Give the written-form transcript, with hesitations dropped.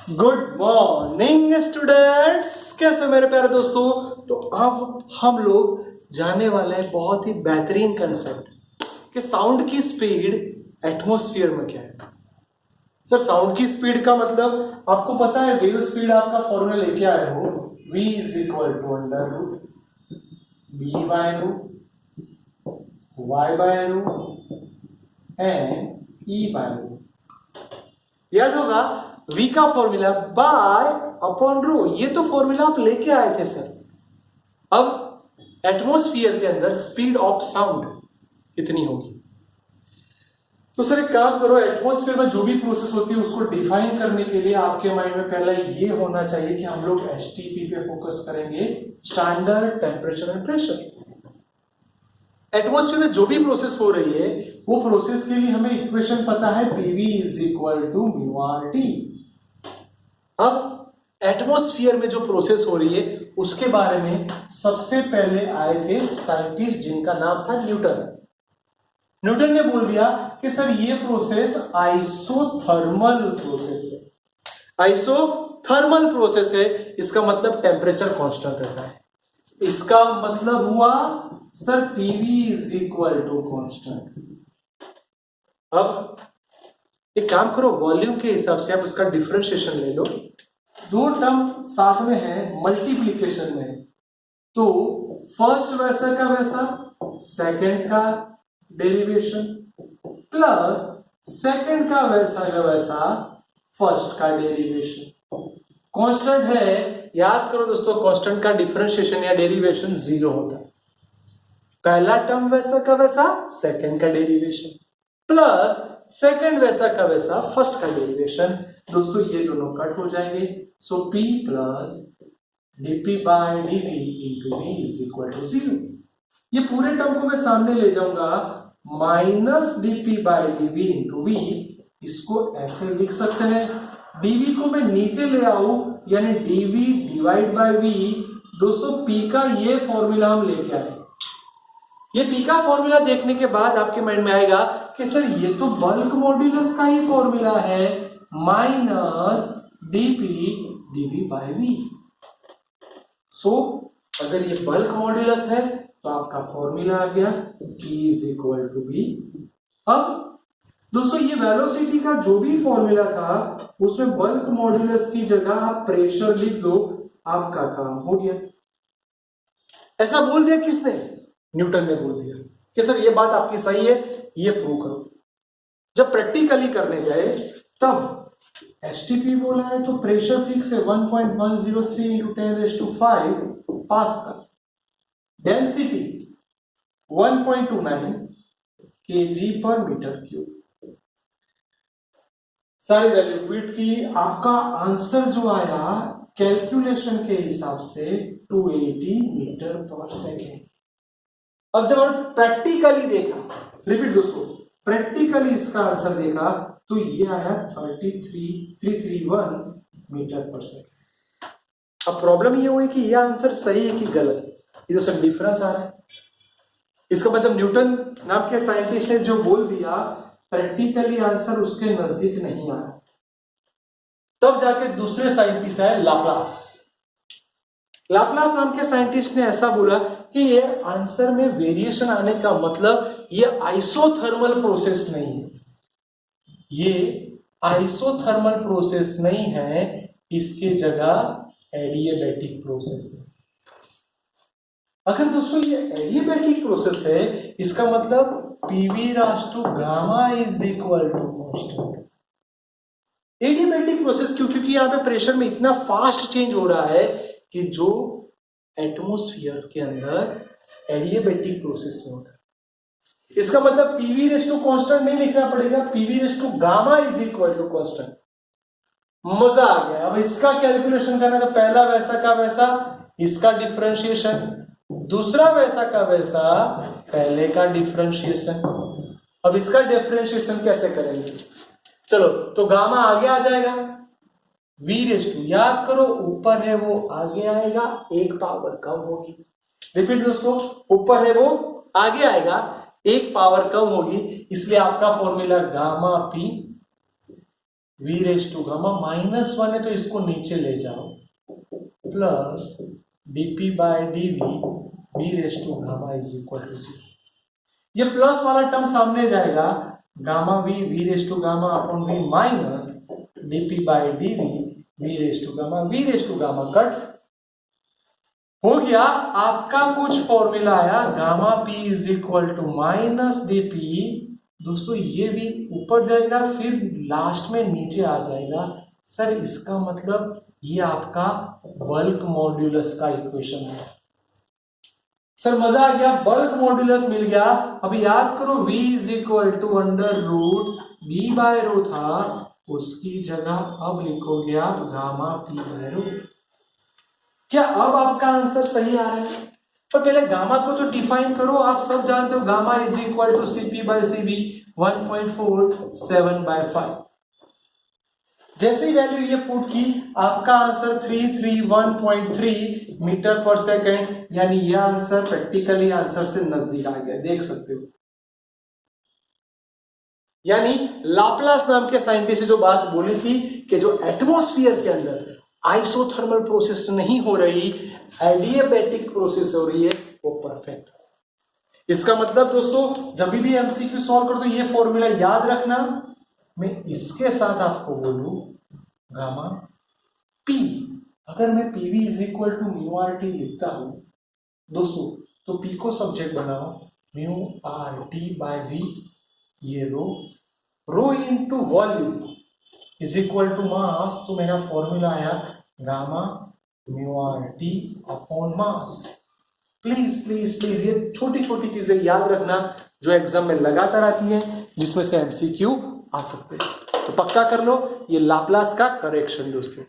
Good morning students, कैसे हो मेरे प्यारे दोस्तों। तो अब हम लोग जाने वाले हैं बहुत ही बेहतरीन कंसेप्ट कि साउंड की स्पीड एटमॉस्फेयर में क्या है। सर साउंड की स्पीड का मतलब आपको पता है, वेव स्पीड आपका फॉर्मूला लेके आए हो, v is equal to under root b by root y by root and e by root. याद होगा v का फॉर्मूला बाय अपॉन रो, ये तो फॉर्मूला आप लेके आए थे सर। अब एटमॉस्फेयर के अंदर स्पीड ऑफ साउंड कितनी होगी। तो सर एक काम करो, एटमॉस्फेयर में जो भी प्रोसेस होती है उसको डिफाइन करने के लिए आपके माइंड में पहला ये होना चाहिए कि हम लोग एसटीपी पे फोकस करेंगे, standard temperature and pressure. Atmosphere में जो भी प्रोसेस हो रही है वो प्रोसेस के लिए हमें इक्वेशन पता है, PV is equal to mu R T. अब एटमॉस्फेयर में जो प्रोसेस हो रही है उसके बारे में सबसे पहले आए थे साइंटिस्ट जिनका नाम था न्यूटन। न्यूटन ने बोल दिया कि सर ये प्रोसेस आइसोथर्मल प्रोसेस है। आइसोथर्मल प्रोसेस है, इसका मतलब टेम्परेचर कांस्टेंट रहता है। इसका मतलब हुआ sir PV is equal to constant. अब एक काम करो, वॉल्यूम के हिसाब से आप उसका डिफरेंशिएशन ले लो। दो टर्म साथ में है, मल्टीप्लीकेशन में है, तो फर्स्ट वैसा का वैसा सेकंड का डेरिवेशन प्लस सेकंड का वैसा फर्स्ट का डेरिवेशन। कांस्टेंट है, याद करो दोस्तों, कांस्टेंट का डिफरेंशिएशन या डेरिवेशन जीरो होता है। पहला टर्म वैसा का वैसा सेकंड का डेरिवेशन प्लस सेकंड वैसा का वैसा फर्स्ट का डेरिवेशन। दोस्तों ये दोनों कट हो जाएंगे, so p plus dp by dv into v is equal to 0। ये पूरे टर्म को मैं सामने ले जाऊंगा, minus dp by dv into v। इसको ऐसे लिख सकते हैं, dv को मैं नीचे ले आऊं यानी dv डिवाइड बाय v। दोस्तों p का ये फॉर्मूला हम लेके आए। ये पी का फॉर्मूला देखने के बाद आपके माइंड में आएगा कि सर ये तो बल्क मॉड्यूलस का ही फॉर्मूला है, minus DP DV by V. So अगर ये बल्क मॉड्यूलस है तो आपका फॉर्मूला आ गया P is equal to V। अब दोस्तों ये वेलोसिटी का जो भी फॉर्मूला था उसमें बल्क मॉड्यूलस की जगह आप प्रेशर लिख दो, आपका काम हो गया। ऐसा बोल दिया किसने? न्यूटन ने बोल दिया कि सर ये बात आपकी सही है, ये प्रूव करो। जब प्रैक्टिकली करने गए तब एसटीपी बोला है तो प्रेशर फिक्स है 1.103 इंटू 10⁵ पास्कल, डेंसिटी 1.29 kg पर मीटर क्यूब। सारी वैल्यू पुट की, आपका आंसर जो आया कैलकुलेशन के हिसाब से 280 मीटर पर सेकेंड। अब जब हम प्रैक्टिकली देखा, रिपीट दोस्तों, प्रैक्टिकली इसका आंसर देखा तो ये आया 331 मीटर पर सेकेंड। अब प्रॉब्लम ये हुई कि ये आंसर सही है कि गलत है, ये तो सब डिफरेंस आ रहा है। इसका मतलब न्यूटन नाम के साइंटिस्ट ने जो बोल दिया प्रैक्टिकली आंसर उसके नजदीक नहीं आया। तब जाके दूसरे साइंटिस्ट आए लाप्लास। लाप्लास नाम के साइंटिस्ट ने ऐसा बोला कि ये आंसर में वेरिएशन आने का मतलब ये आइसोथर्मल प्रोसेस नहीं है, ये आइसोथर्मल प्रोसेस नहीं है, इसके जगह एडियाबैटिक प्रोसेस है। अगर दोस्तों ये एडियाबैटिक प्रोसेस है, इसका मतलब PV rise to gamma is equal to constant. Adiabatic process क्यों? क्योंकि यहाँ पे प्रेशर में इतना फास्ट चेंज हो रहा है कि जो एटमॉस्फेयर के अंदर एडियाबैटिक प्रोसेस में होता है। इसका मतलब पीवी रेस टू कांस्टेंट नहीं लिखना पड़ेगा, PV raise to gamma is equal to constant. मजा आ गया। अब इसका कैलकुलेशन करना, तो पहला वैसा का वैसा इसका डिफरेंशिएशन, दूसरा वैसा का वैसा पहले का डिफरेंशिएशन। अब इसका डिफरेंशिएशन कैसे करेंगे? चलो, तो गामा आगे आ जाएगा, v रेस टू याद करो ऊपर है वो आगे आएगा, एक पावर कम होगी। रिपीट दोस्तों, ऊपर है वो आगे आएगा, एक पावर कम होगी, इसलिए आपका formula gamma P V raise to gamma, -1 है तो इसको नीचे ले जाओ, plus dp by dv V raise to gamma is equal to 0। ये प्लस वाला टर्म सामने जाएगा, gamma V raise to gamma upon V minus dp by dv V raise to gamma cut हो गया। आपका कुछ फॉर्मूला आया, gamma p is equal to minus dp। दोस्तों ये भी ऊपर जाएगा फिर लास्ट में नीचे आ जाएगा। सर इसका मतलब ये आपका बल्क मॉड्यूलस का इक्वेशन है। सर मजा आ गया, बल्क मॉड्यूलस मिल गया। अब याद करो v is equal to under root b by rho था, उसकी जगह अब लिखोगे आप गामा p बाय रो। क्या अब आपका आंसर सही आ रहा है? पर पहले गामा को तो डिफाइन करो। आप सब जानते हो gamma is equal to cp by cv 1.47 by 5। जैसे ही वैल्यू ये पुट की, आपका आंसर 331.3 मीटर पर सेकेंड, यानी यह आंसर प्रैक्टिकली आंसर से नजदीक आ गया, देख सकते हो। यानी लाप्लास नाम के साइंटिस्ट ने जो बात बोली थी कि जो एटमॉस्फेयर के अंदर आइसोथर्मल प्रोसेस नहीं हो रही, एडियाबैटिक प्रोसेस हो रही है, वो परफेक्ट। इसका मतलब दोस्तों जब भी एमसीक्यू सॉल्व करो तो ये फॉर्मूला याद रखना। मैं इसके साथ आपको बोलूं गामा पी, अगर मैं PV is equal to mu R T लिखता हूं दोस्तों, तो पी को सब्जेक्ट बनाओ, mu R T by V, ये rho into volume is equal to mass, तो मेरा फॉर्मूला आया gamma mu R T upon mass. Please please please ये छोटी छोटी चीजें याद रखना जो एग्जाम में लगातार आती है, जिसमें से एमसीक्यू आ सकते हैं। तो पक्का कर लो, ये लाप्लास का करेक्शन दोस्तों।